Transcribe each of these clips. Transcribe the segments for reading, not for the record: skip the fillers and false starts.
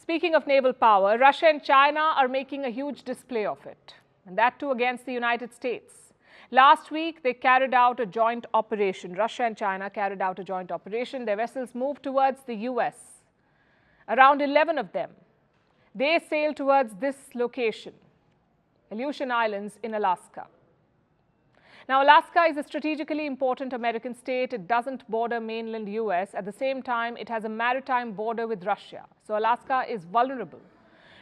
Speaking of naval power, Russia and China are making a huge display of it, and that too against the United States. Last week, they carried out a joint operation. Russia and China carried out a joint operation. Their vessels moved towards the US. Around 11 of them. They sailed towards this location, Aleutian Islands in Alaska. Now, Alaska is a strategically important American state. It doesn't border mainland US. At the same time, it has a maritime border with Russia. So Alaska is vulnerable,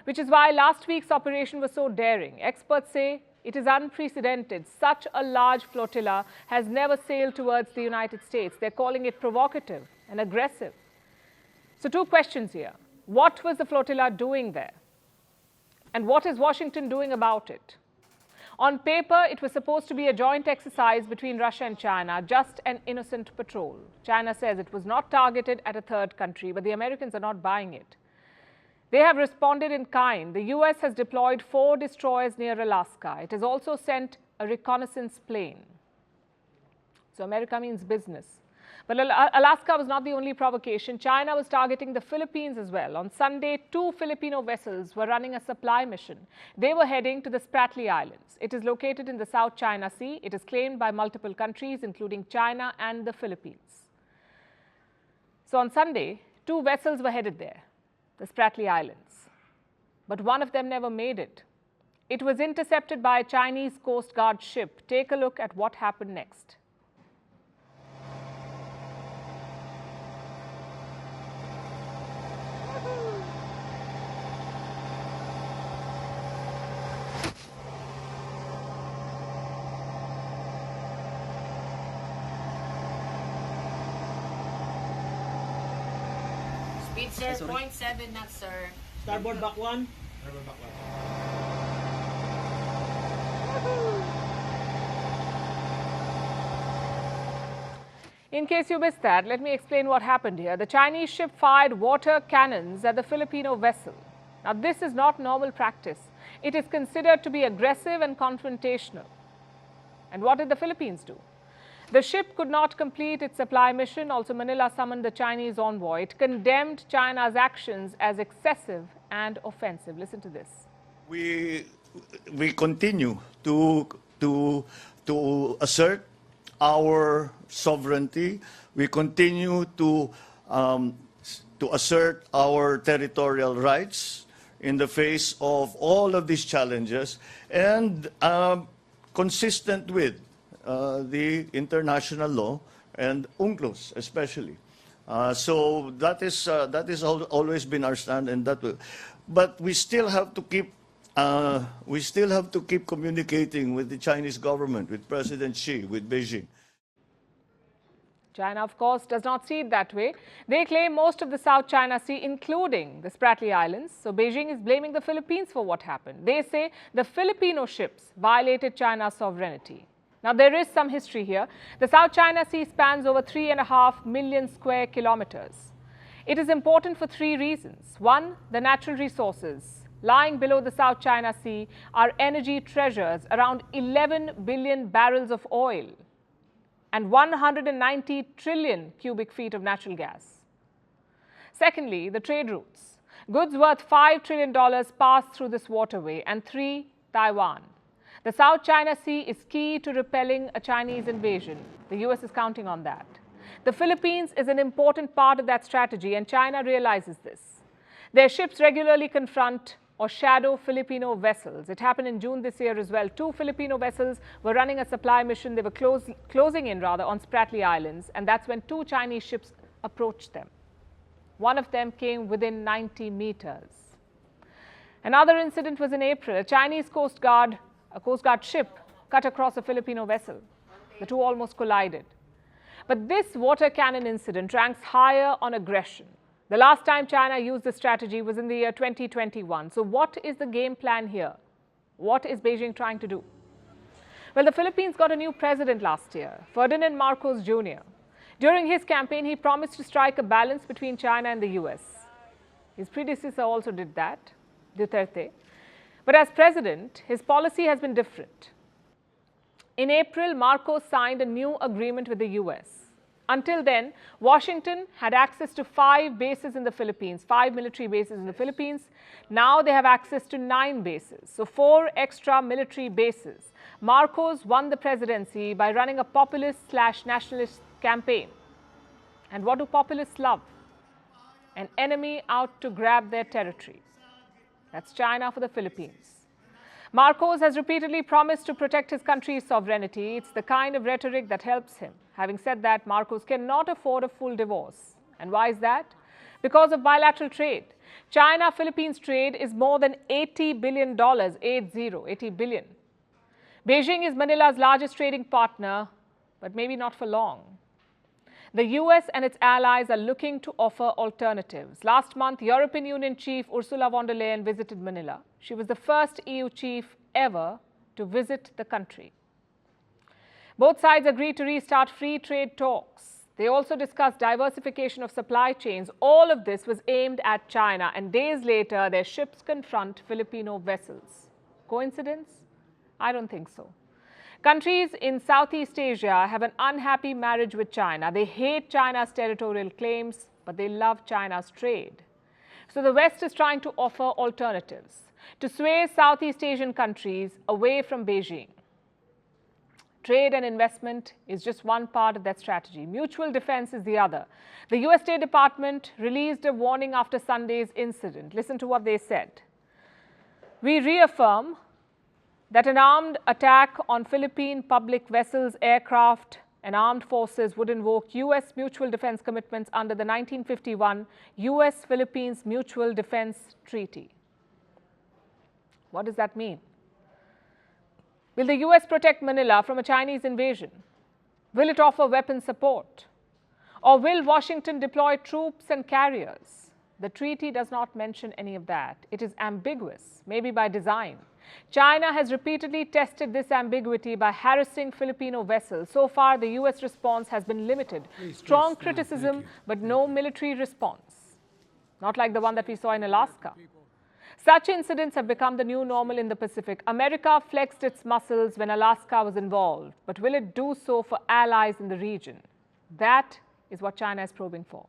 which is why last week's operation was so daring. Experts say it is unprecedented. Such a large flotilla has never sailed towards the United States. They're calling it provocative and aggressive. So two questions here. What was the flotilla doing there? And what is Washington doing about it? On paper, it was supposed to be a joint exercise between Russia and China, just an innocent patrol. China says it was not targeted at a third country, but the Americans are not buying it. They have responded in kind. The US has deployed 4 destroyers near Alaska. It has also sent a reconnaissance plane. So America means business. But Alaska was not the only provocation. China was targeting the Philippines as well. On Sunday, 2 Filipino vessels were running a supply mission. They were heading to the Spratly Islands. It is located in the South China Sea. It is claimed by multiple countries, including China and the Philippines. So on Sunday, 2 vessels were headed there, the Spratly Islands. But one of them never made it. It was intercepted by a Chinese coastguard ship. Take a look at what happened next. Speed sir, 0.7 knots sir. Starboard back 1. Starboard back 1. In case you missed that, let me explain what happened here. The Chinese ship fired water cannons at the Filipino vessel. Now, this is not normal practice. It is considered to be aggressive and confrontational. And what did the Philippines do? The ship could not complete its supply mission. Also, Manila summoned the Chinese envoy. It condemned China's actions as excessive and offensive. Listen to this. We continue to assert our sovereignty. We continue to assert our territorial rights in the face of all of these challenges, and consistent with the international law and UNCLOS especially. So that is always been our stand, and that will. But we still have to keep communicating with the Chinese government, with President Xi, with Beijing. China, of course, does not see it that way. They claim most of the South China Sea, including the Spratly Islands. So Beijing is blaming the Philippines for what happened. They say the Filipino ships violated China's sovereignty. Now, there is some history here. The South China Sea spans over 3.5 million square kilometers. It is important for 3 reasons. One, the natural resources lying below the South China Sea are energy treasures, around 11 billion barrels of oil and 190 trillion cubic feet of natural gas. Secondly, the trade routes. Goods worth $5 trillion pass through this waterway. And 3, Taiwan. The South China Sea is key to repelling a Chinese invasion. The US is counting on that. The Philippines is an important part of that strategy, and China realizes this. Their ships regularly confront or shadow Filipino vessels. It happened in June this year as well. 2 Filipino vessels were running a supply mission. They were closing in on Spratly Islands, and that's when 2 Chinese ships approached them. One of them came within 90 meters. Another incident was in April. A Chinese coastguard ship cut across a Filipino vessel. The 2 almost collided. But this water cannon incident ranks higher on aggression. The last time China used this strategy was in the year 2021. So what is the game plan here? What is Beijing trying to do? Well, the Philippines got a new president last year, Ferdinand Marcos Jr. During his campaign, he promised to strike a balance between China and the US. His predecessor also did that, Duterte. But as president, his policy has been different. In April, Marcos signed a new agreement with the US. Until then, Washington had access to 5 bases in the Philippines, 5 military bases in the Philippines. Now they have access to 9 bases, so 4 extra military bases. Marcos won the presidency by running a populist/nationalist campaign. And what do populists love? An enemy out to grab their territory. That's China for the Philippines. Marcos has repeatedly promised to protect his country's sovereignty. It's the kind of rhetoric that helps him. Having said that, Marcos cannot afford a full divorce. And why is that? Because of bilateral trade. China-Philippines trade is more than $80 billion, 80 billion. Beijing is Manila's largest trading partner, but maybe not for long. The US and its allies are looking to offer alternatives. Last month, European Union chief Ursula von der Leyen visited Manila. She was the first EU chief ever to visit the country. Both sides agreed to restart free trade talks. They also discussed diversification of supply chains. All of this was aimed at China, and days later, their ships confront Filipino vessels. Coincidence? I don't think so. Countries in Southeast Asia have an unhappy marriage with China. They hate China's territorial claims, but they love China's trade. So the West is trying to offer alternatives to sway Southeast Asian countries away from Beijing. Trade and investment is just one part of that strategy. Mutual defense is the other. The US State Department released a warning after Sunday's incident. Listen to what they said. We reaffirm that an armed attack on Philippine public vessels, aircraft, and armed forces would invoke U.S. mutual defense commitments under the 1951 U.S.-Philippines Mutual Defense Treaty. What does that mean? Will the U.S. protect Manila from a Chinese invasion? Will it offer weapon support? Or will Washington deploy troops and carriers? The treaty does not mention any of that. It is ambiguous, maybe by design. China has repeatedly tested this ambiguity by harassing Filipino vessels. So far, the U.S. response has been limited. Strong criticism, but no military response. Not like the one that we saw in Alaska. Such incidents have become the new normal in the Pacific. America flexed its muscles when Alaska was involved. But will it do so for allies in the region? That is what China is probing for.